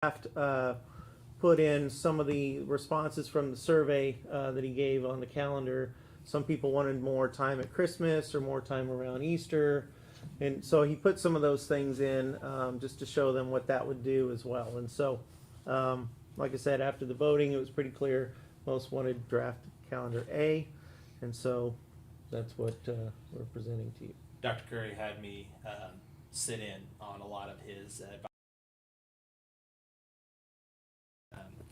put in some of the responses from the survey that he gave on the calendar. Some people wanted more time at Christmas or more time around Easter. And so he put some of those things in just to show them what that would do as well. And so, like I said, after the voting, it was pretty clear most wanted draft calendar A. And so that's what we're presenting to you. Dr. Curry had me sit in on a lot of his advice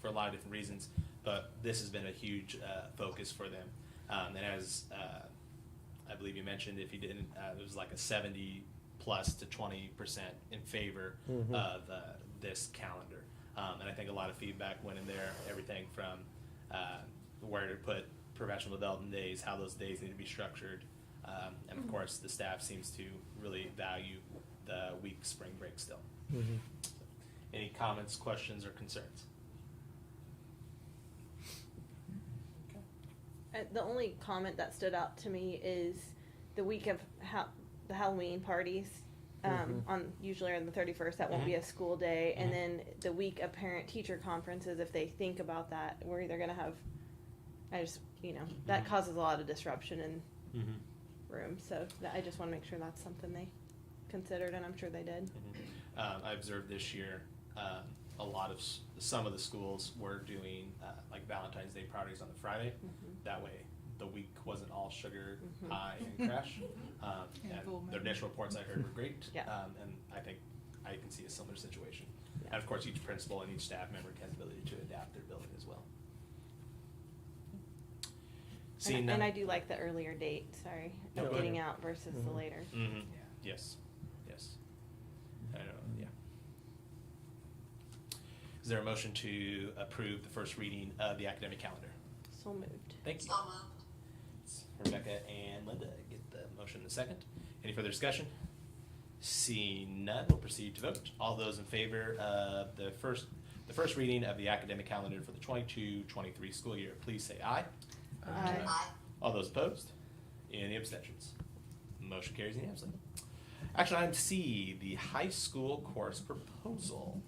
for a lot of different reasons, but this has been a huge focus for them. And as I believe you mentioned, if you didn't, it was like a 70 plus to 20% in favor of this calendar. And I think a lot of feedback went in there, everything from where to put professional development days, how those days need to be structured. And of course, the staff seems to really value the week spring break still. So, any comments, questions, or concerns? The only comment that stood out to me is the week of the Halloween parties, on usually on the 31st. That won't be a school day, and then the week of parent-teacher conferences. If they think about that, we're either going to have, that causes a lot of disruption in rooms. So I just want to make sure that's something they considered, and I'm sure they did. I observed this year some of the schools were doing like Valentine's Day parties on the Friday. That way the week wasn't all sugar high and crash. And the initial reports I heard were great. And I think I can see a similar situation. And of course, each principal and each staff member has the ability to adapt their building as well. And I do like the earlier date, of getting out versus the later. Yes. I know, yeah. Is there a motion to approve the first reading of the academic calendar? So moved. Thank you. Rebecca and Linda get the motion in a second. Any further discussion? Seeing none, we'll proceed to vote. All those in favor of the first reading of the academic calendar for the 22-23 school year, please say aye. Aye. All those opposed? Any abstentions? Motion carries unanimously. Action item C, the high school course proposal.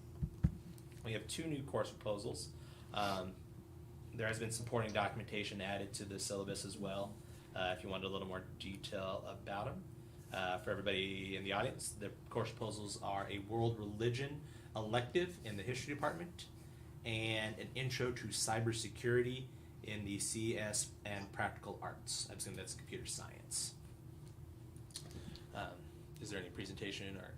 We have 2 new course proposals. There has been supporting documentation added to the syllabus as well, if you wanted a little more detail about them. For everybody in the audience, the course proposals are a world religion elective in the history department and an intro to cybersecurity in the CS and practical arts. I assume that's computer science. Is there any presentation or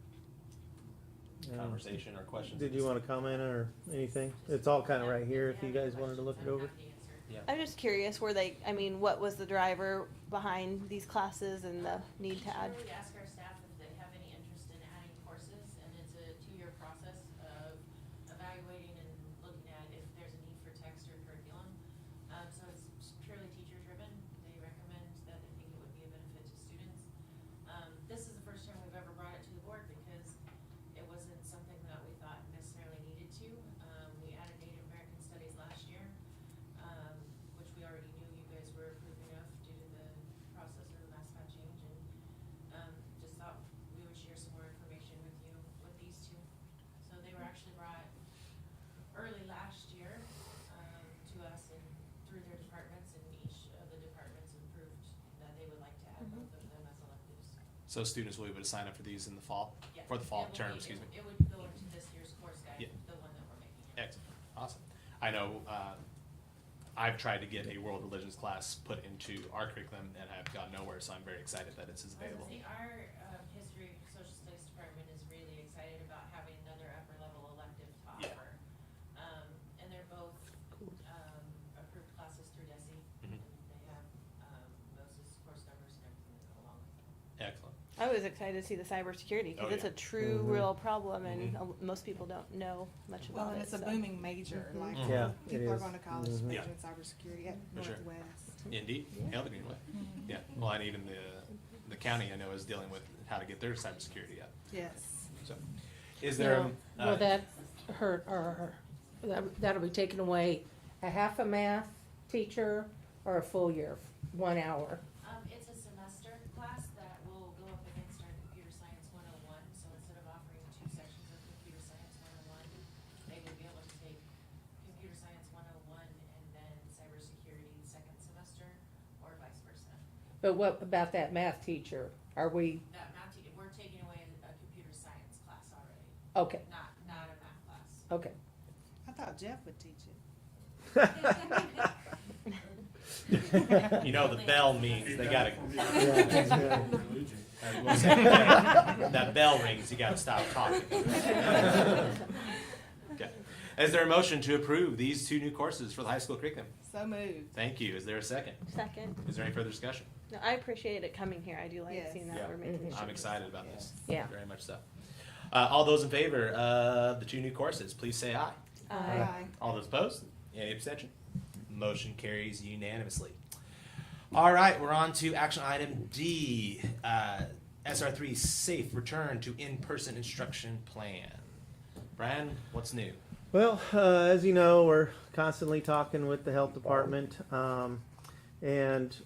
conversation or questions? Did you want to comment or anything? It's all kind of right here if you guys wanted to look it over. Yeah. I'm just curious, what was the driver behind these classes and the need to add? We ask our staff if they have any interest in adding courses, and it's a 2-year process of evaluating and looking at if there's a need for text or curriculum. So it's purely teacher driven. They recommend that they think it would be a benefit to students. This is the first time we've ever brought it to the board because it wasn't something that we thought necessarily needed to. We added Native American Studies last year, which we already knew you guys were approving of due to the process of the mascot change, and just thought we would share some more information with you with these 2. So they were actually brought early last year to us and through their departments, and each of the departments approved that they would like to add both of them as electives. So students will be able to sign up for these in the fall? Yeah. For the fall term, It would go into this year's course guide, the one that we're making. Excellent. Awesome. I know I've tried to get a world religions class put into our curriculum and I've got nowhere, so I'm very excited that it's available. Our history social studies department is really excited about having another upper level elective to offer. And they're both approved classes through DESE, and they have Moses course numbers and everything that go along with them. Excellent. I was excited to see the cybersecurity because it's a true, real problem, and most people don't know much about Well, and it. it's a booming major. Like Yeah, it people are is. going to college to major in cybersecurity at For sure. Northwest. Indeed. Hail the Greenway. Yeah. Well, and even the county I know is dealing with how to get their cybersecurity up. Yes. So, is there? Will that hurt or that'll be taking away a half a math teacher or a full year, 1 hour? It's a semester class that will go up against our computer science 101. So instead of offering 2 sections of computer science 101, they would But what about that math teacher? Are we, That math teacher, we're taking away a computer science class already, okay, not a math class. okay. I thought Jeff would teach it. You know, the bell means they gotta, Yeah. that bell rings, you gotta stop talking. Okay. Is there a motion to approve these 2 new courses for the high school curriculum? So moved. Thank you. Is there a second? Second. Is there any further discussion? No, I appreciate it coming here. I do like Yes. seeing that Yeah. we're making Mhm. I'm changes. excited about this. Yeah. Very much so. All those in favor of the 2 new courses, please say aye. Aye. All those opposed? Any abstention? Motion carries unanimously. All right, we're on to action item D, SR3 safe return to in-person instruction plan. Brian, what's new? Well, as you know, we're constantly talking with the health department, and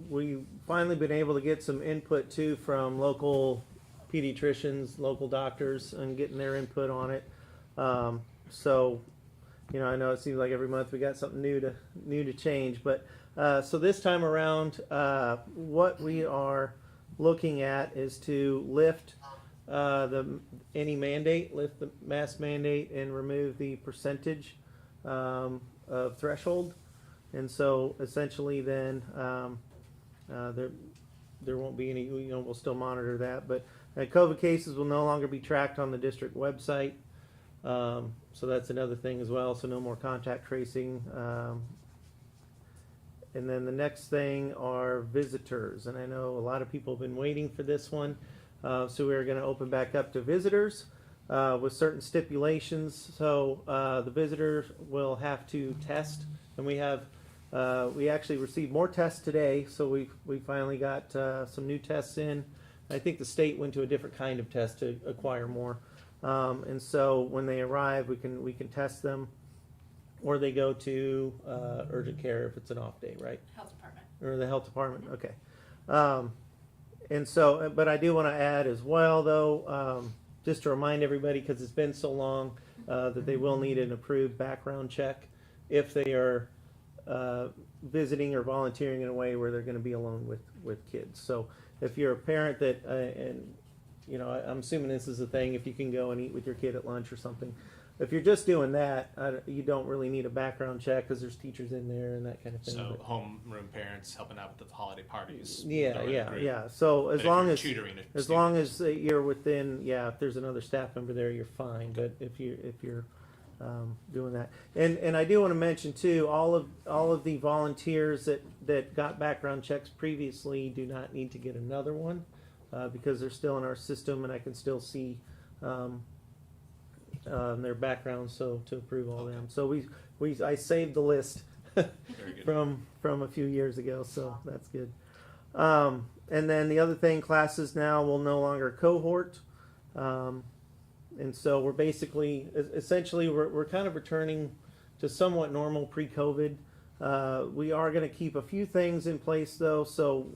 we've finally been able to get some input too from local pediatricians, local doctors, and getting their input on it. So, you know, I know it seems like every month we got something new to change, but so this time around, what we are looking at is to lift any mandate, lift the mask mandate, and remove the percentage of threshold. And so essentially, then there won't be any. You know, we'll still monitor that, but COVID cases will no longer be tracked on the district website. So that's another thing as well. So no more contact tracing. And then the next thing are visitors, and I know a lot of people have been waiting for this one. So we're going to open back up to visitors with certain stipulations. So the visitor will have to test, and we actually received more tests today. So we finally got some new tests in. I think the state went to a different kind of test to acquire more. And so when they arrive, we can test them, or they go to urgent care if it's an off day, right? Health department. Or the health department. Okay. And so, but I do want to add as well, though, just to remind everybody, because it's been so long, that they will need an approved background check if they are visiting or volunteering in a way where they're going to be alone with kids. So if you're a parent that, and you know, I'm assuming this is a thing, if you can go and eat with your kid at lunch or something. If you're just doing that, you don't really need a background check because there's teachers in there and that kind of thing. So But- homeroom parents helping out with the holiday parties. yeah, don't yeah, agree. yeah. So But as if long you're as tutoring a as student- long as you're within, yeah, if there's another staff member there, you're fine. But if you're doing that, and I do want to mention too, all of the volunteers that got background checks previously do not need to get another one because they're still in our system, and I can still see their backgrounds, so to approve all them. So I saved the list Very good. from a few years ago, so that's good. And then the other thing, classes now will no longer cohort, and so we're basically, essentially, we're kind of returning to somewhat normal pre-COVID. We are going to keep a few things in place though. So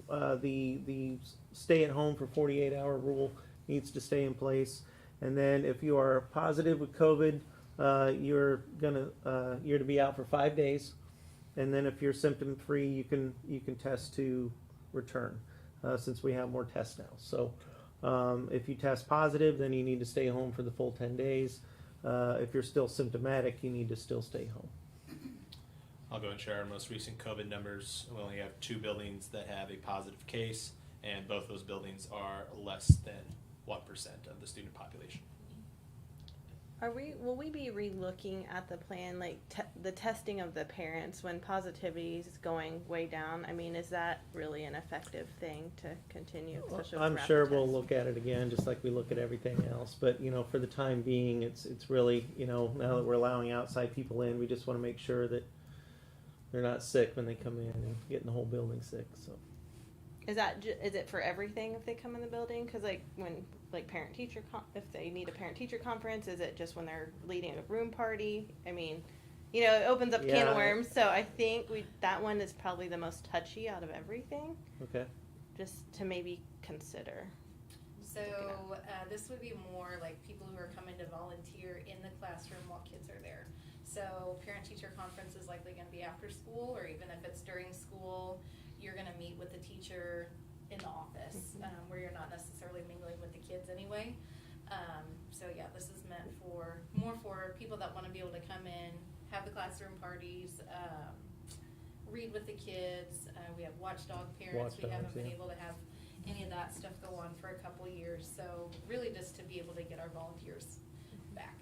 the stay at home for 48-hour rule needs to stay in place. And then if you are positive with COVID, you're to be out for 5 days. And then if you're symptom free, you can test to return, since we have more tests now. So if you test positive, then you need to stay home for the full 10 days. If you're still symptomatic, you need to still stay home. I'll go and share our most recent COVID numbers. We only have 2 buildings that have a positive case, and both those buildings are less than 1% of the student population. Will we be re-looking at the plan, like the testing of the parents when positivity is going way down? I mean, is that really an effective thing to continue? Especially with I'm rapid sure we'll tests? look at it again, just like we look at everything else. But you know, for the time being, it's really, you know, now that we're allowing outside people in, we just want to make sure that they're not sick when they come in and getting the whole building sick. So Is it for everything if they come in the building? Because like when parent teacher if they need a parent teacher conference, is it just when they're leading a room party? I mean, you know, it opens up can Yeah. of worms. So I think that one is probably the most touchy out of everything. okay, Just to maybe consider. So this would be more like people who are coming to volunteer in the classroom while kids are there. So parent-teacher conference is likely going to be after school, or even if it's during school, you're going to meet with the teacher in the office, where you're not necessarily mingling with the kids anyway. So yeah, this is meant more for people that wanna be able to come in, have the classroom parties, read with the kids. We have watchdog parents. We haven't been able to have any of that stuff go on for a couple years. So really just to be able to get our volunteers back.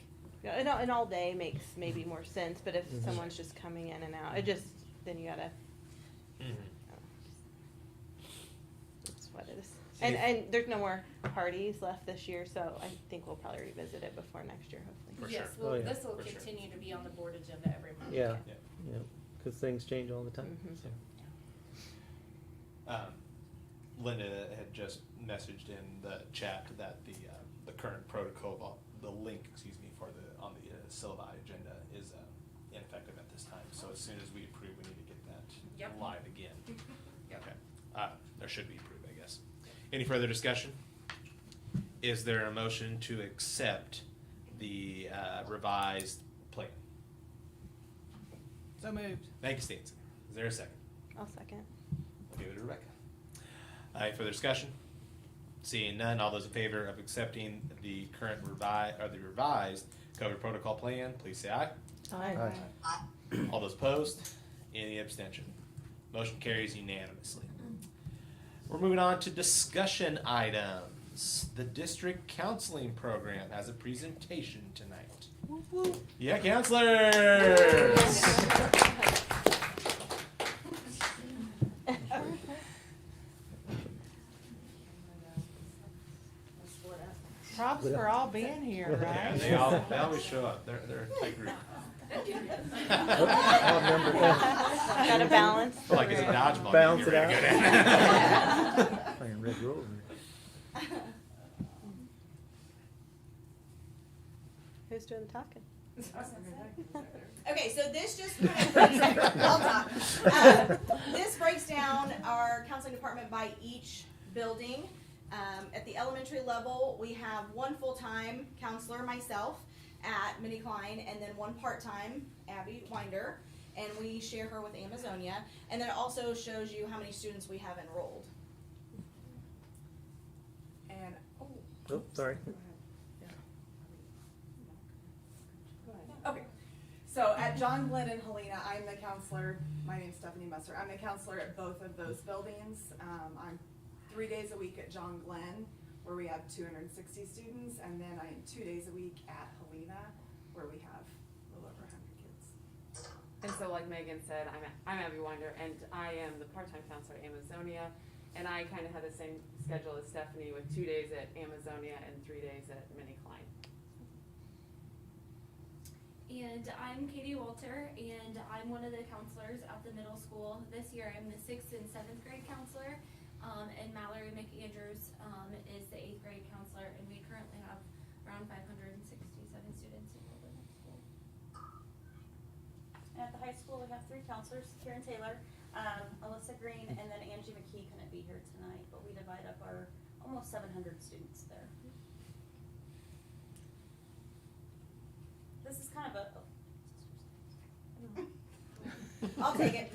Yeah, and all day makes maybe more sense, but if someone's just coming in and out, then you gotta, that's what it is. And there's no more parties left this year, so I think we'll probably revisit it before next year, hopefully. For Yes, sure. well, Oh, yeah. this will For sure. continue to be on the board agenda every month. Yeah, Yeah. yeah, because things change all the time. So. Linda had just messaged in the chat that the current protocol, the link, for on the syllabi agenda is ineffective at this time. So as soon as we approve, we need to get that Yep. live again. Yep. Okay, there should be approved, I guess. Any further discussion? Is there a motion to accept the revised plan? So moved. Thank you, Stanson. Is there a second? I'll second. I'll give it to Rebecca. Any further discussion? Seeing none, all those in favor of accepting the current revised COVID protocol plan, please say aye. Aye. All those opposed? Any abstention? Motion carries unanimously. We're moving on to discussion items. The district counseling program has a presentation tonight. Yeah, counselors! Props for all being here, Yeah, right? they always show up. They're a tight group. Odd number. Got a balance. Like it's a dodgeball. Bounce game it you're out. really good at. Playing Red Rover. Who's doing the talking? Okay, so this just kind of breaks, I'll talk. This breaks down our counseling department by each building. At the elementary level, we have one full-time counselor, myself, at Minnie Klein, and then one part-time, Abby Winder, and we share her with Amazonia. And then it also shows you how many students we have enrolled. And, Oh, sorry. Okay, so at John Glenn and Helena, I'm the counselor. My name's Stephanie Messer. I'm the counselor at both of those buildings. I'm 3 days a week at John Glenn, where we have 260 students, and then I'm 2 days a week at Helena, where we have a little over 100 kids. And so like Megan said, I'm Abby Winder, and I am the part-time counselor at Amazonia, and I kind of had the same schedule as Stephanie with 2 days at Amazonia and 3 days at Minnie Klein. And I'm Katie Walter, and I'm one of the counselors at the middle school. This year I'm the 6th and 7th grade counselor, and Mallory McAndrews is the 8th grade counselor, and we currently have around 567 students enrolled in the school. And at the high school, we have 3 counselors, Karen Taylor, Alyssa Green, and then Angie McKee couldn't be here tonight, but we divide up our almost 700 students there. This is kind of I'll take it.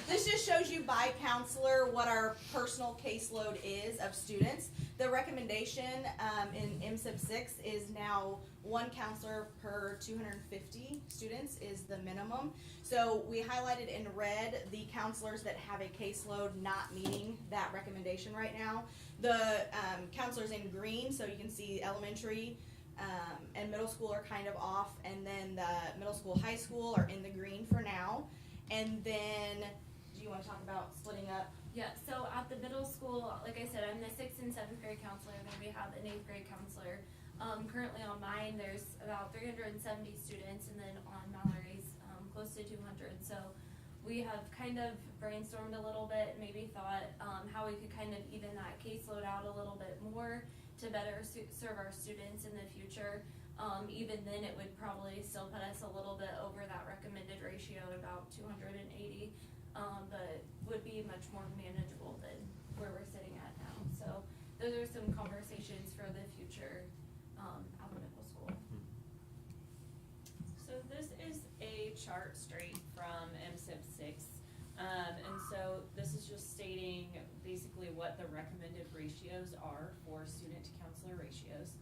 This just shows you by counselor what our personal caseload is of students. The recommendation in MSIP 6 is now 1 counselor per 250 students is the minimum. So we highlighted in red the counselors that have a caseload not meeting that recommendation right now. The counselors in green, so you can see elementary and middle school are kind of off, and then the middle school, high school are in the green for now. And then, do you want to talk about splitting up? Yeah, so at the middle school, like I said, I'm the 6th and 7th grade counselor, then we have an 8th grade counselor. Currently on mine, there's about 370 students, and then on Mallory's, close to 200. So we have kind of brainstormed a little bit, maybe thought how we could kind of even that caseload out a little bit more to better serve our students in the future. Even then, it would probably still put us a little bit over that recommended ratio at about 280, but would be much more manageable than where we're sitting at now. So those are some conversations for the future at the middle school. So this is a chart straight from MSIP 6. And so this is just stating basically what the recommended ratios are for student to counselor ratios.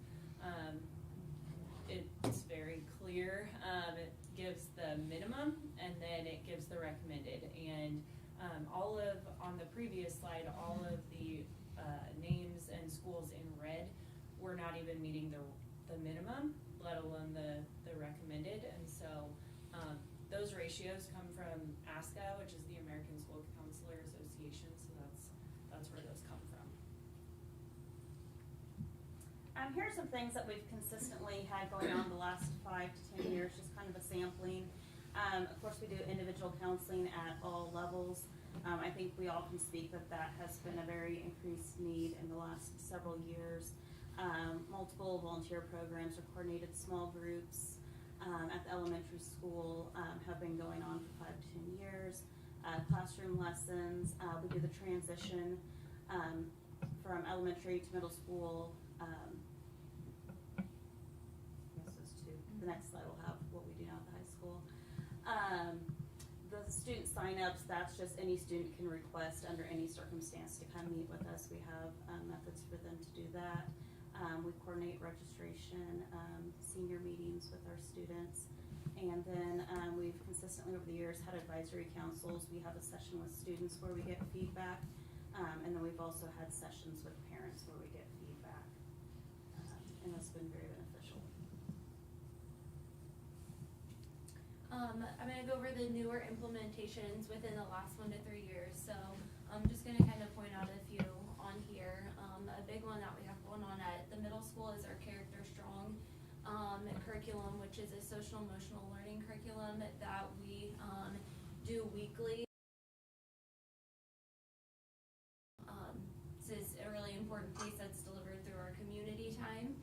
It's very clear. It gives the minimum and then it gives the recommended. And on the previous slide, all of the names and schools in red were not even meeting the minimum, let alone the recommended. And so those ratios come from ASCA, which is the American School Counselor Association. So that's where those come from. Here are some things that we've consistently had going on the last 5 to 10 years, just kind of a sampling. Of course, we do individual counseling at all levels. I think we all can speak that has been a very increased need in the last several years. Multiple volunteer programs or coordinated small groups at the elementary school have been going on for 5 to 10 years. Classroom lessons, we do the transition from elementary to middle school. The next slide will have what we do now at the high school. The student sign-ups, that's just any student can request under any circumstance to come meet with us. We have methods for them to do that. We coordinate registration, senior meetings with our students. And then we've consistently over the years had advisory councils. We have a session with students where we get feedback. And then we've also had sessions with parents where we get feedback. And that's been very beneficial. I'm going to go over the newer implementations within the last 1 to 3 years. So I'm just going to kind of point out a few on here. A big one that we have going on at the middle school is our Character Strong curriculum, which is a social emotional learning curriculum that we do weekly. This is a really important piece that's delivered through our community time.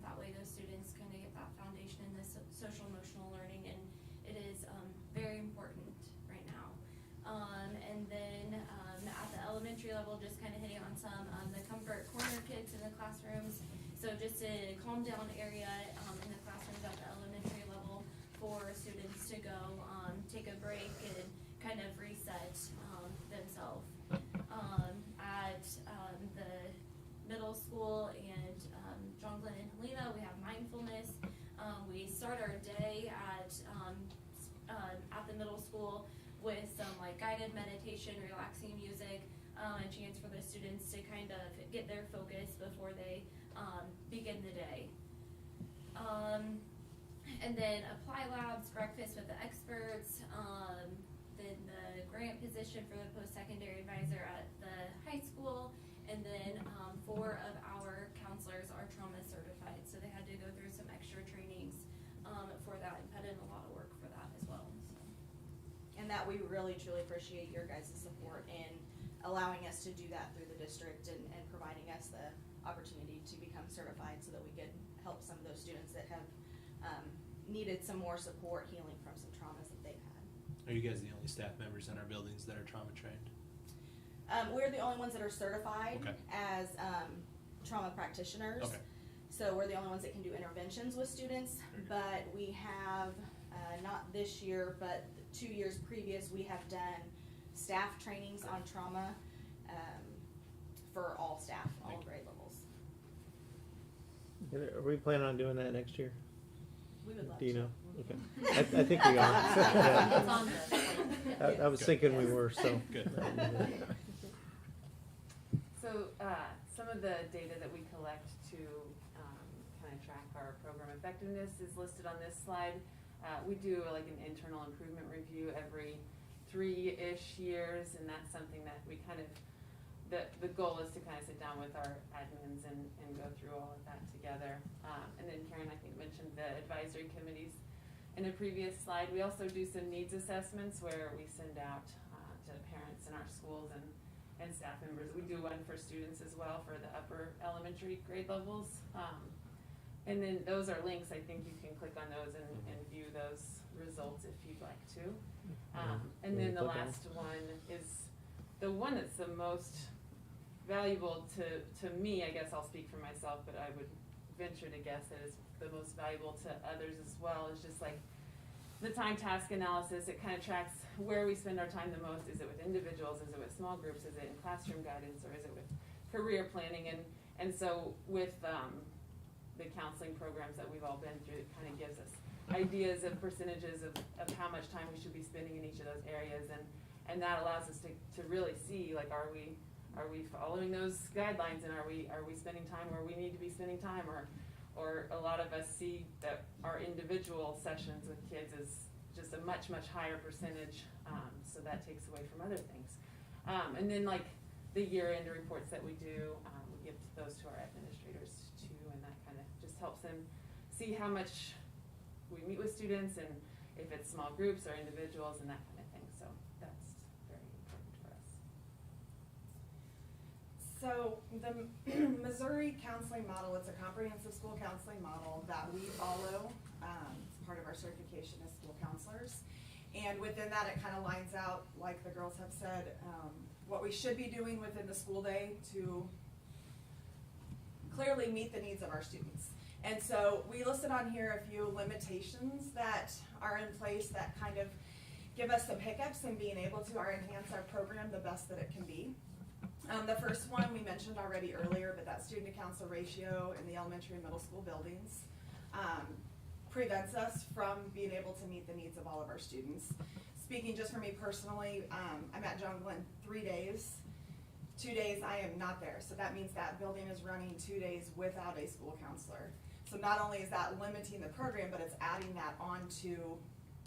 That way those students kind of get that foundation in this social emotional learning, and it is very important right now. And then at the elementary level, just kind of hitting on some the comfort corner kits in the classrooms. So just a calm down area in the classrooms at the elementary level for students to go take a break and kind of reset themselves. At the middle school and John Glenn and Helena, we have mindfulness. We start our day at the middle school with some like guided meditation, relaxing music, a chance for the students to kind of get their focus before they begin the day. And then apply labs, breakfast with the experts, then the grant position for the post-secondary advisor at the high school, and then 4 of our counselors are trauma certified, so they had to go through some extra trainings for that and put in a lot of work for that as well. So. And that we really truly appreciate your guys' support in allowing us to do that through the district and providing us the opportunity to become certified so that we could help some of those students that have needed some more support healing from some traumas that they've had. Are you guys the only staff members in our buildings that are trauma trained? We're the only ones that are certified Okay. as trauma practitioners. Okay. So we're the only ones that can do interventions with students, but we have, not this year, but 2 years previous, we have done staff trainings on trauma for all staff, all grade levels. Are we planning on doing that next year? We would love Do you to. know? Okay. I think we are. Yeah. It's on the I was thinking we were, so. Good. So some of the data that we collect to kind of track our program effectiveness is listed on this slide. We do like an internal improvement review every 3-ish years, and that's something that we kind of, the goal is to kind of sit down with our admins and go through all of that together. And then Karen, I think, mentioned the advisory committees in a previous slide. We also do some needs assessments where we send out to parents in our schools and staff members. We do one for students as well for the upper elementary grade levels. And then those are links. I think you can click on those and view those results if you'd like to. And then the last one is the one that's the most valuable to me. I guess I'll speak for myself, but I would venture to guess that it's the most valuable to others as well. Is just like the time task analysis, it kind of tracks where we spend our time the most. Is it with individuals? Is it with small groups? Is it in classroom guidance? Or is it with career planning? And so with the counseling programs that we've all been through, it kind of gives us ideas of percentages of how much time we should be spending in each of those areas. And that allows us to really see, like, are we following those guidelines, and are we spending time where we need to be spending time, or a lot of us see that our individual sessions with kids is just a much higher percentage, so that takes away from other things. And then, like, the year-end reports that we do, we give those to our administrators too, and that kind of just helps them see how much we meet with students, and if it's small groups or individuals and that kind of thing. So that's very important for us. So the Missouri counseling model, it's a comprehensive school counseling model that we follow. It's part of our certification as school counselors. And within that, it kind of lines out, like the girls have said, what we should be doing within the school day to clearly meet the needs of our students. And so we listed on here a few limitations that are in place that kind of give us some hiccups in being able to enhance our program the best that it can be. The first one we mentioned already earlier, but that student to counselor ratio in the elementary and middle school buildings prevents us from being able to meet the needs of all of our students. Speaking just for me personally, I'm at John Glenn 3 days. 2 days I am not there, so that means that building is running 2 days without a school counselor. So not only is that limiting the program, but it's adding that on to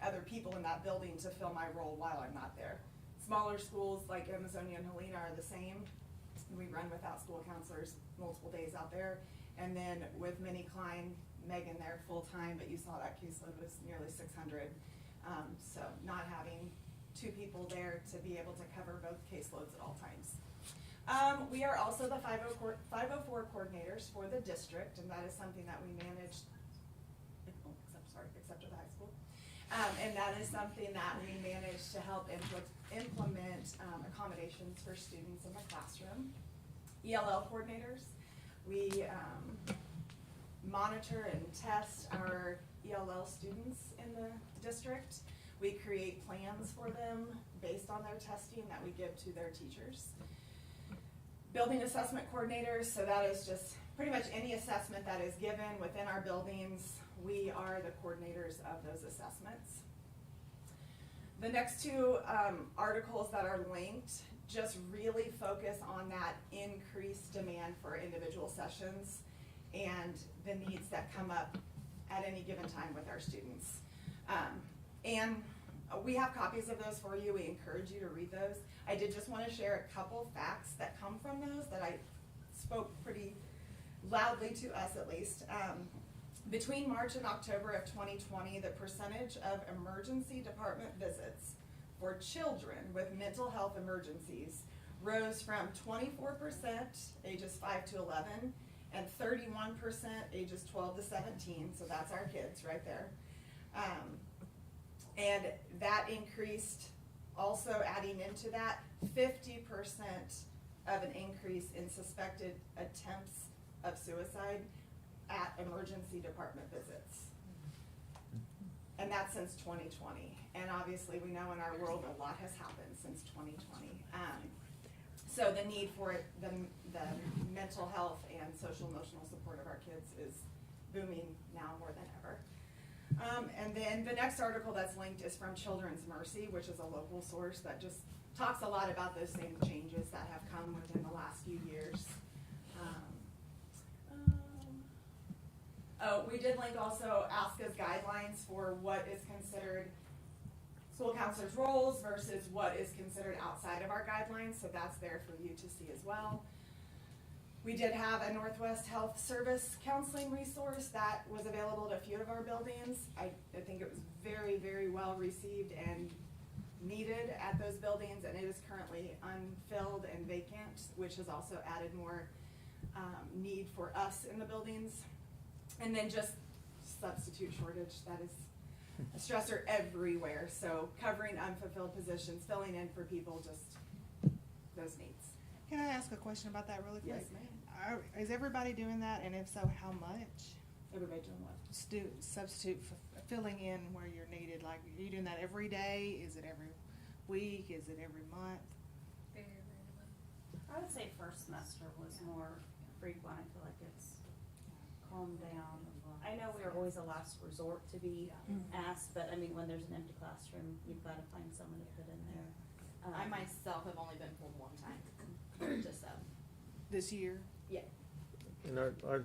other people in that building to fill my role while I'm not there. Smaller schools like Amazonia and Helena are the same. We run without school counselors multiple days out there. And then with Minnie Klein, Megan there full-time, but you saw that caseload was nearly 600. So not having 2 people there to be able to cover both caseloads at all times. We are also the 504 coordinators for the district, and that is something that we manage, except at the high school. And that is something that we manage to help implement accommodations for students in the classroom. ELL coordinators, we monitor and test our ELL students in the district. We create plans for them based on their testing that we give to their teachers. Building assessment coordinators, so that is just pretty much any assessment that is given within our buildings, we are the coordinators of those assessments. The next 2 articles that are linked just really focus on that increased demand for individual sessions and the needs that come up at any given time with our students. And we have copies of those for you. We encourage you to read those. I did just want to share a couple facts that come from those that I spoke pretty loudly to us, at least. Between March and October of 2020, the percentage of emergency department visits for children with mental health emergencies rose from 24% ages 5 to 11 and 31% ages 12 to 17, so that's our kids right there. And that increased, also adding into that, 50% of an increase in suspected attempts of suicide at emergency department visits. And that's since 2020. And obviously we know in our world a lot has happened since 2020. So the need for the mental health and social emotional support of our kids is booming now more than ever. And then the next article that's linked is from Children's Mercy, which is a local source that just talks a lot about those same changes that have come within the last few years. We did link also ASCA's guidelines for what is considered school counselors' roles versus what is considered outside of our guidelines, so that's there for you to see as well. We did have a Northwest Health Service counseling resource that was available to a few of our buildings. I think it was very, very well received and needed at those buildings, and it is currently unfilled and vacant, which has also added more need for us in the buildings. And then just substitute shortage, that is a stressor everywhere. So covering unfulfilled positions, filling in for people, just those needs. Can I ask a question about that really quick? Yes, ma'am. Is everybody doing that, and if so, how much? Everybody doing what? Substitute filling in where you're needed, like, are you doing that every day? Is it every week? Is it every month? Very rarely. I would say first semester was more frequent. I feel like it's calmed down. I know we are always a last resort to be asked, but I mean, when there's an empty classroom, you've got to find someone to put in there. I myself have only been pulled one time, just This year? yeah. And our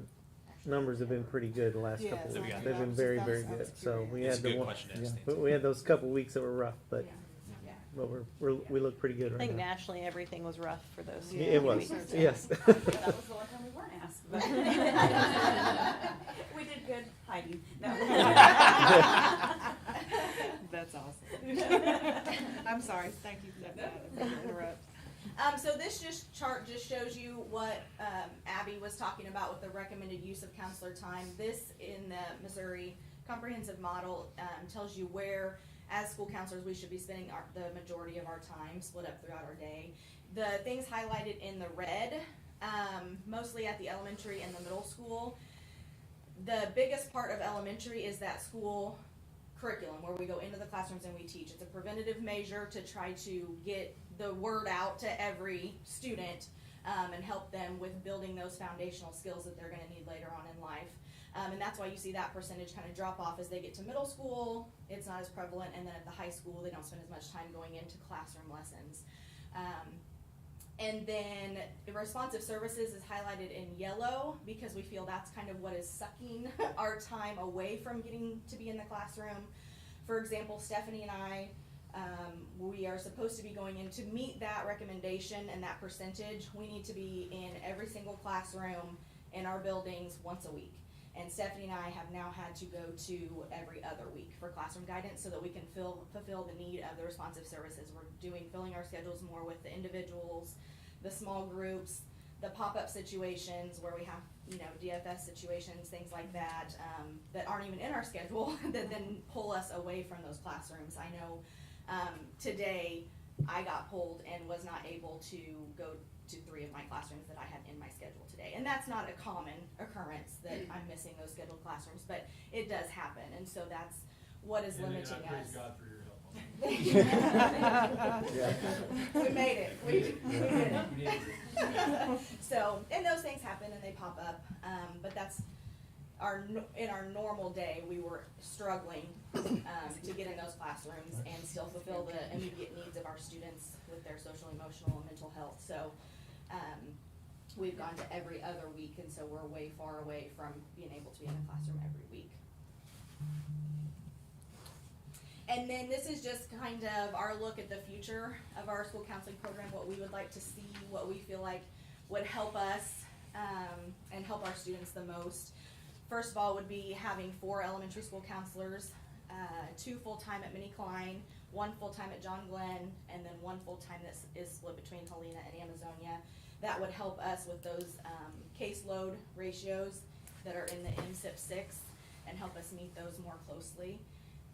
numbers have been pretty good the last Yes, couple of weeks. I They've been was very, just- very I good. was So curious. we It's had a good the one, question to ask, yeah, Nancy. but we had those couple weeks that were rough, but Yeah. we look pretty good I right think now. nationally everything was rough for those. Yeah, It was, weeks. yes. That was the one time we weren't asked, but we did good hiding. No. That's awesome. I'm sorry, thank you for that, interrupt. So this chart just shows you what Abby was talking about with the recommended use of counselor time. This in the Missouri Comprehensive Model tells you where, as school counselors, we should be spending the majority of our time split up throughout our day. The things highlighted in the red, mostly at the elementary and the middle school. The biggest part of elementary is that school curriculum where we go into the classrooms and we teach. It's a preventative measure to try to get the word out to every student and help them with building those foundational skills that they're going to need later on in life. And that's why you see that percentage kind of drop off as they get to middle school. It's not as prevalent, and then at the high school they don't spend as much time going into classroom lessons. And then the responsive services is highlighted in yellow because we feel that's kind of what is sucking our time away from getting to be in the classroom. For example, Stephanie and I, we are supposed to be going in to meet that recommendation and that percentage. We need to be in every single classroom in our buildings once a week. And Stephanie and I have now had to go to every other week for classroom guidance so that we can fulfill the need of the responsive services. We're filling our schedules more with the individuals, the small groups, the pop-up situations where we have, DFS situations, things like that, that aren't even in our schedule that then pull us away from those classrooms. I know today I got pulled and was not able to go to 3 of my classrooms that I had in my schedule today. And that's not a common occurrence that I'm missing those scheduled classrooms, but it does happen. And so that's what is limiting us. Praise God for your help. We made it. We did it. So, and those things happen and they pop up. But that's in our normal day, we were struggling to get in those classrooms and still fulfill the immediate needs of our students with their social, emotional, and mental health. So we've gone to every other week, and so we're way far away from being able to be in the classroom every week. And then this is just kind of our look at the future of our school counseling program, what we would like to see, what we feel like would help us and help our students the most. First of all would be having 4 elementary school counselors, 2 full-time at Minnie Klein, 1 full-time at John Glenn, and then 1 full-time that is split between Helena and Amazonia. That would help us with those caseload ratios that are in the MSIP 6 and help us meet those more closely.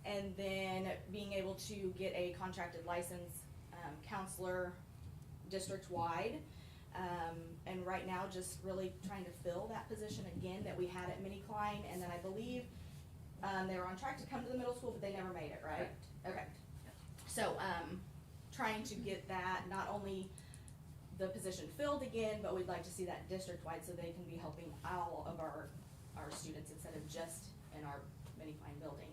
And then being able to get a contracted license counselor district-wide. And right now just really trying to fill that position again that we had at Minnie Klein. And then I believe they were on track to come to the middle school, but they never made it, right? Okay. So trying to get that, not only the position filled again, but we'd like to see that district-wide so they can be helping all of our students instead of just in our Minnie Klein building.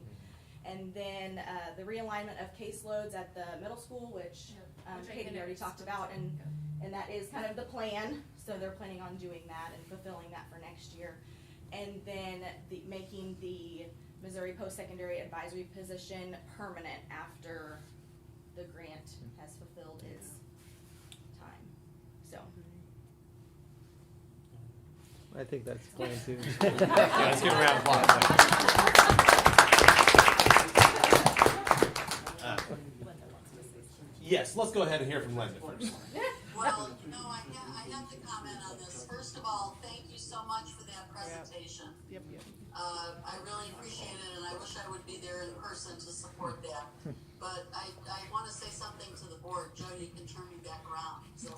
And then the realignment of caseloads at the middle school, which Katie already talked about, and that is kind of the plan. So they're planning on doing that and fulfilling that for next year. And then making the Missouri Post-Secondary Advisory position permanent after the grant has fulfilled its time. So. I think that's the plan too. Yeah, let's give a round of applause. Yes, let's go ahead and hear from Linda first. Well, no, I have to comment on this. First of all, thank you so much for that presentation. Yep. I really appreciate it, and I wish I would be there in person to support that. But I want to say something to the board. Joe, you can turn me back around. So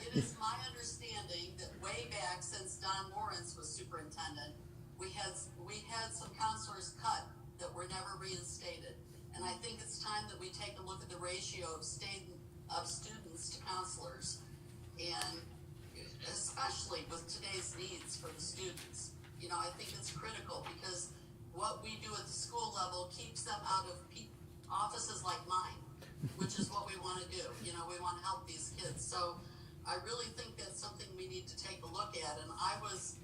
it is my understanding way back since Don Lawrence was superintendent, we had some counselors cut that were never reinstated. And I think it's time that we take a look at the ratio of students to counselors, and especially with today's needs for the students. You know, I think it's critical because what we do at the school level keeps them out of offices like mine, which is what we want to do. You know, we want to help these kids. So I really think that's something we need to take a look at. And I was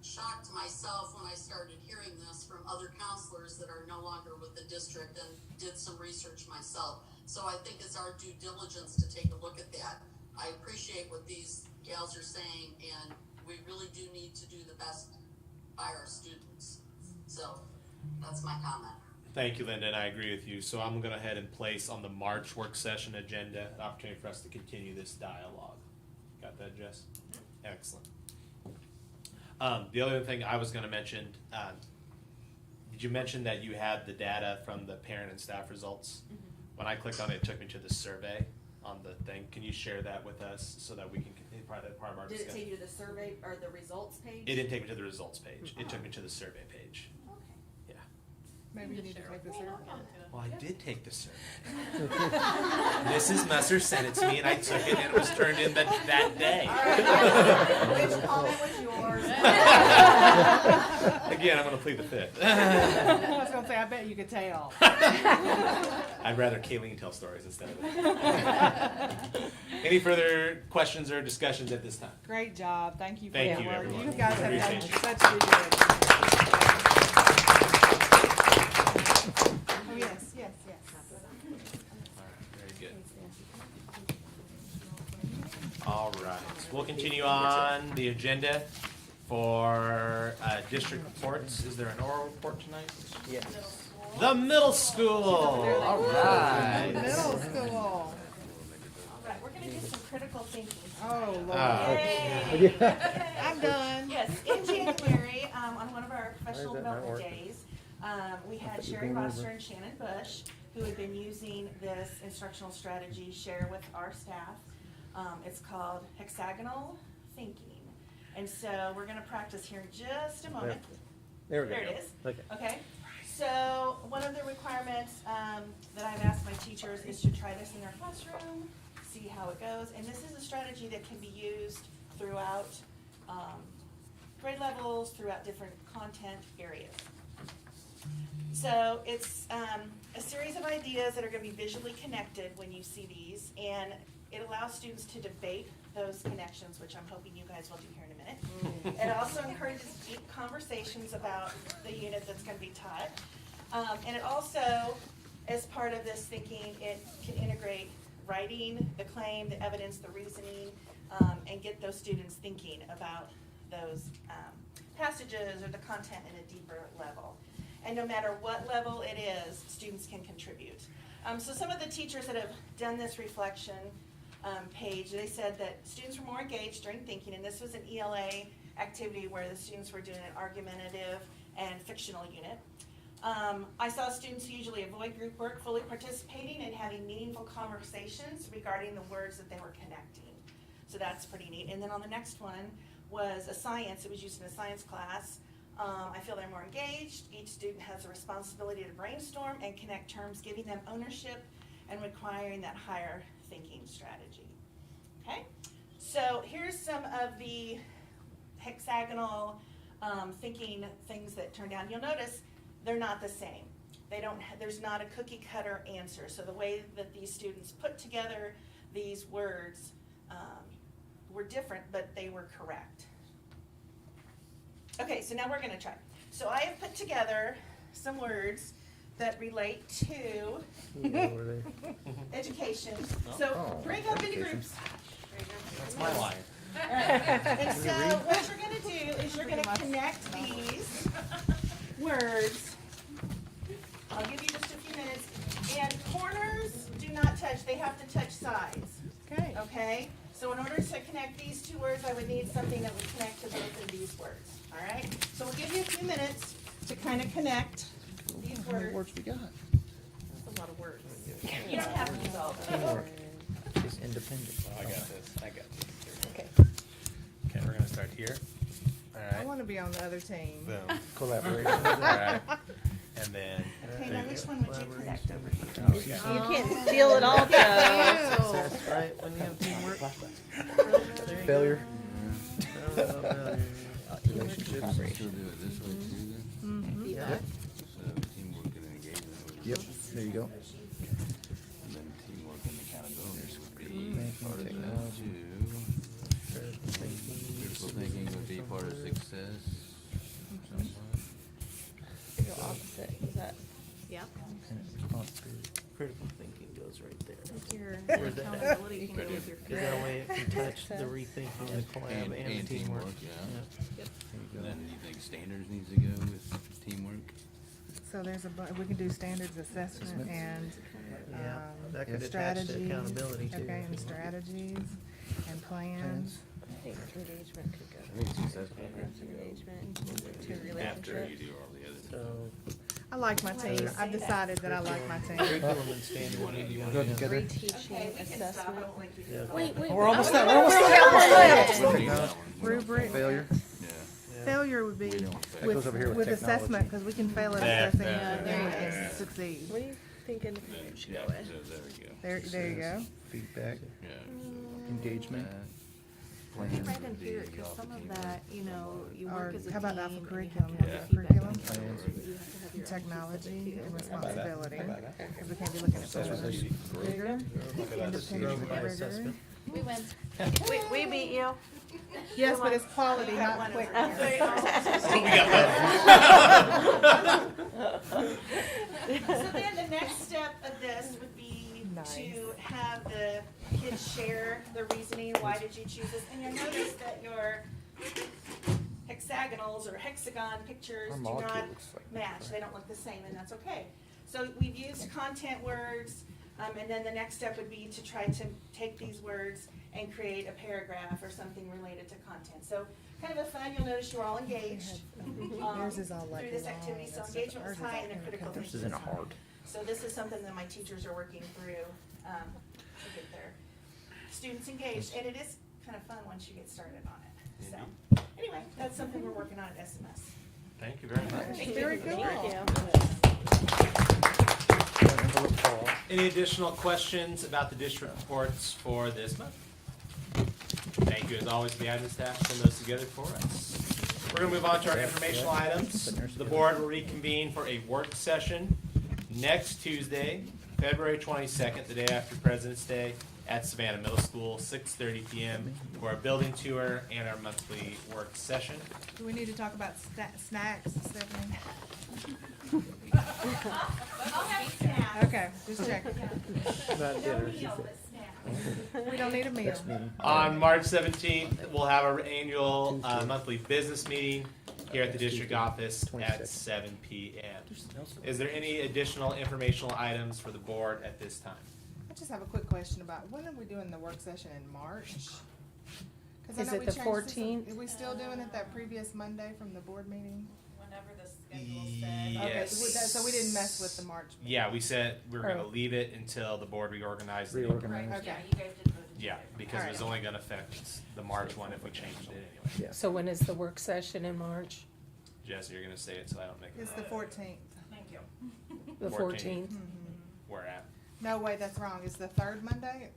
shocked myself when I started hearing this from other counselors that are no longer with the district, and did some research myself. So I think it's our due diligence to take a look at that. I appreciate what these gals are saying, and we really do need to do the best by our students. So that's my comment. Thank you, Linda, and I agree with you. So I'm going to go ahead and place on the March work session agenda an opportunity for us to continue this dialogue. Got that, Jess? Excellent. The other thing I was going to mention, did you mention that you had the data from the parent and staff results? Mm-hmm. When I clicked on it, it took me to the survey on the thing. Can you share that with us so that we can continue part of our Did it discussion? take you to the survey or the results page? It didn't take me to the results page. It took me to the survey page. Okay. Yeah. Maybe you need to take the survey. Well, I did take the survey. Mrs. Messer sent it to me, and I took it, and it was turned in that day. Which comment was yours? Again, I'm going to plead the fifth. I was gonna say, I bet you could tell. I'd rather Kayleen tell stories instead of it. Any further questions or discussions at this time? Great job, thank you for Thank your you, work. everyone. You guys have done Appreciate you. such good work. Oh, yes, yes, yes. All right, very good. All right, we'll continue on the agenda for district reports. Is there an oral report tonight? Yes. The middle school. All right. Middle school. All right, we're gonna do some critical thinking. Oh, Lord. Yay. I'm done. Yes, in January, on one of our professional Why is that not development working? days, we had put your Sherry finger Roster over. and Shannon Bush, who had been using this instructional strategy, share with our staff. It's called hexagonal thinking. And so we're gonna practice here in just a moment. There we go. There it is. Okay. Okay, so one of the requirements that I've asked my teachers is to try this in their classroom, see how it goes. And this is a strategy that can be used throughout grade levels, throughout different content areas. So it's a series of ideas that are going to be visually connected when you see these, and it allows students to debate those connections, which I'm hoping you guys will do here in a minute. It also encourages deep conversations about the unit that's going to be taught. And it also, as part of this thinking, it can integrate writing, the claim, the evidence, the reasoning, and get those students thinking about those passages or the content in a deeper level. And no matter what level it is, students can contribute. So some of the teachers that have done this reflection page, they said that students were more engaged during thinking, and this was an ELA activity where the students were doing an argumentative and fictional unit. I saw students who usually avoid group work fully participating and having meaningful conversations regarding the words that they were connecting. So that's pretty neat. And then on the next one was a science. It was used in a science class. I feel they're more engaged. Each student has a responsibility to brainstorm and connect terms, giving them ownership and requiring that higher thinking strategy. Okay, so here's some of the hexagonal thinking things that turned out. You'll notice they're not the same. They don't. There's not a cookie cutter answer. So the way that these students put together these words were different, but they were correct. Okay, so now we're going to try. So I have put together some words that relate to education. So break up into groups. That's my line. And so what you're going to do is you're going to connect these words. I'll give you just a few minutes. And corners do not touch. They have to touch sides. Okay. Okay? So in order to connect these two words, I would need something that would connect to both of these words. All right? So we'll give you a few minutes to kind of connect these words. How many words we got? That's a lot of words. You don't have to use all of them. She's independent. Oh, I got this. I got this. Okay. Okay, we're gonna start here. All I right. wanna be on the other team. Boom. Collaboration. All right. And then. Okay, now which one would you collect over here? Oh, we got- You can't steal it all, Joe. That's right, when you have teamwork. Failure. Relationships. Still do it this way too then? Yeah. So teamwork and engagement. Yep, there you go. And then teamwork and accountability would be part of Technology. that too. Critical thinking would be part of success. Go opposite. Is that? Yeah. Critical thinking goes right there. Your Where's that at? accountability can go with your Because that way it can touch the rethinking, the collab, and the teamwork. Yeah. There you And go. then you think standards needs to go with teamwork? So there's we can do standards assessment and, Yeah, that could attach to strategies. accountability too. Okay, and strategies and plans. I think engagement could go. I think success programs Engagement to after you relationships. do all the other stuff. So, I like my team. I've decided that I like my team. curriculum and standard need to go Go together. Reteaching assessment. Yeah. Wait. We're almost there. there, we're almost We need that one. Rubric. Failure? Yeah. Failure would be We don't fail. with, That goes over here with with technology. assessment, because we can fail at There, assessing there, and there. succeed. What are you thinking Then, we should yeah, go with? so there we go. There you go. Feedback, Yeah. engagement. Plans Right in would be here, because off some the of teamwork. that, you know, you Or work as a how about that team for and you have curriculum? to have Yeah. feedback Curriculum, and Plans. you have to have your technology, and responsibility, How about that? because we can't be looking at Socialization. rigor, independent Growth by rigor. assessment. We win. We beat you. Yes, but it's quality, not quick. So then the next step of this would be Nice. to have the kids share the reasoning, why did you choose this? And you'll notice that your hexagonals or hexagon pictures do not match, they don't look the same, and that's okay. So we've used content words, and then the next step would be to try to take these words and create a paragraph or something related to content. So kind of a fun, you'll notice you're all engaged. Yours is all like Through this long activity, and so stuff. engagement was Ours is high all and the critical interconnected. thinking was high. So this is something that my teachers are working through, to get their students engaged, and it is kind of fun once you get started on it. So, anyway, that's something we're working on at SMS. Thank you very much. Very cool. Any additional questions about the district reports for this month? Thank you as always to the admin staff for putting those together for us. We're gonna move on to our informational items. The board will reconvene for a work session next Tuesday, February 22nd, the day after President's Day, at Savannah Middle School, 6:30 p.m. for our building tour and our monthly work session. Do we need to talk about snacks, Stephanie? I'll have snacks. Okay, just checking. Not dinner, she said. We don't need a meal. Next meeting. On March 17th, we'll have our annual monthly business meeting here at the district office at 7 p.m. Is there any additional informational items for the board at this time? I just have a quick question about, when are we doing the work session in March? 'Cause I Is know it we the changed 14th? Are we still doing it that previous Monday from the board meeting? Whenever the schedule said. Okay, Yes. so we didn't mess with the March. meeting. Yeah, we said we were gonna Oh. leave it until the board reorganized. the- Reorganize. Okay. Yeah, you guys did vote to Yeah, do it. because it was only gonna affect the March one if we changed it anyway. Yeah. So when is the work session in March? Jesse, you're gonna say it so I don't make It's it the 14th. Thank you. The 14th. 14th? where at. No, wait, that's wrong. It's the third Monday?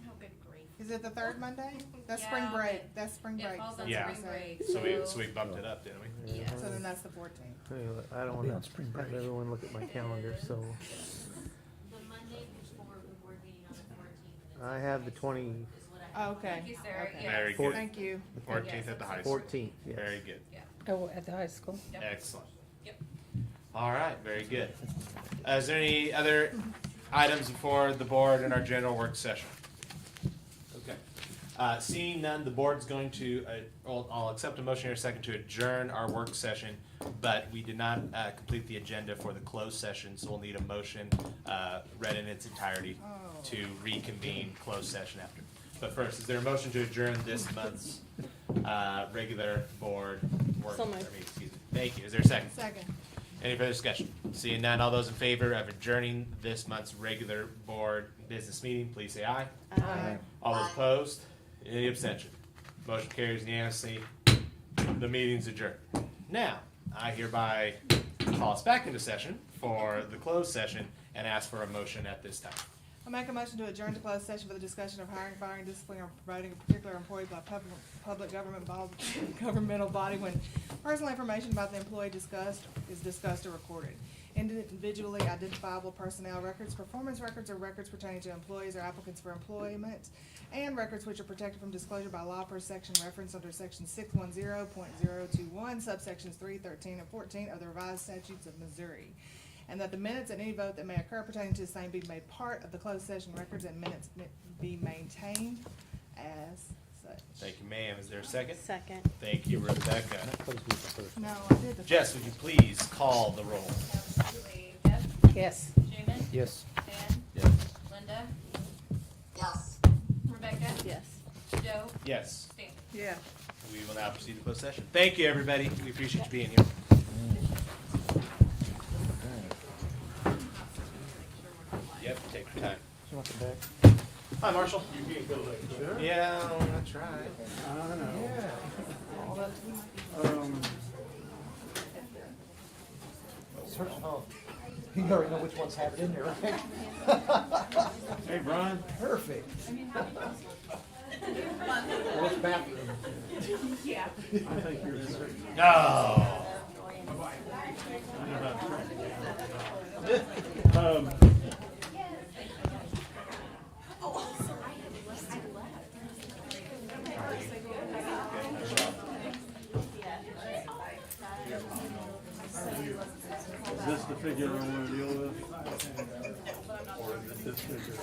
Oh, good grief. Is it the third Monday? That's spring Yeah, break. but That's spring break. It falls on Yeah. spring break, So we bumped it up, didn't we? Yes. So then that's the 14th. Anyway, I don't wanna have everyone look at my calendar, so The Monday before the board meeting on the 14th. I have the 20, Is what I Oh, okay. Thank you, Sarah. Okay. Yes. Very good. Thank you. 14th at the high school. 14th, yes. Very good. Oh, at the high school? Yep. Excellent. Yep. All right, very good. Is there any other items before the board in our general work session? Okay. Seeing none, the board's going to, I'll accept a motion here in a second to adjourn our work session, but we did not complete the agenda for the closed session, so we'll need a motion read in its entirety to reconvene closed session after. But first, is there a motion to adjourn this month's regular board work? So moved. Excuse me. Thank you. Is there a second? Second. Any further discussion? Seeing none, all those in favor of adjourning this month's regular board business meeting, please say aye. Aye. All those opposed? Any abstention? Motion carries unanimously. The meeting's adjourned. Now, I hereby call us back into session for the closed session and ask for a motion at this time. I make a motion to adjourn to closed session for the discussion of hiring, firing, disciplining, or promoting a particular employee by public governmental body when personal information about the employee is discussed or recorded. Individually identifiable personnel records, performance records, or records pertaining to employees or applicants for employment, and records which are protected from disclosure by law per section referenced under section 610.021, subsections 3, 13, and 14 of the revised statutes of Missouri. And that the minutes and any vote that may occur pertaining to the same be made part of the closed session records and minutes be maintained as such. Thank you, ma'am. Is there a second? Second. Thank you, Rebecca. No, I did the. Jess, would you please call the roll? Absolutely. Jeff? Yes. Jamin? Yes. Dan? Yes. Linda? Yes. Rebecca? Yes. Joe? Yes. Stan? Yeah. We will now proceed to closed session. Thank you, everybody. We appreciate you being here. Yep, take your time. You want the back? Hi, Marshall. You can't go like that. Yeah, that's right. I know. First of all, you already know which ones have it in there, right? Hey, Brian. Perfect. What's bathroom? Yeah. I think yours is. No. Is this the figure I want to deal with? Or is it this figure?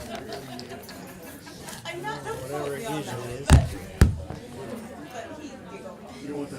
I'm not, don't quote Whatever me it on usually that, is. but he giggled. You want the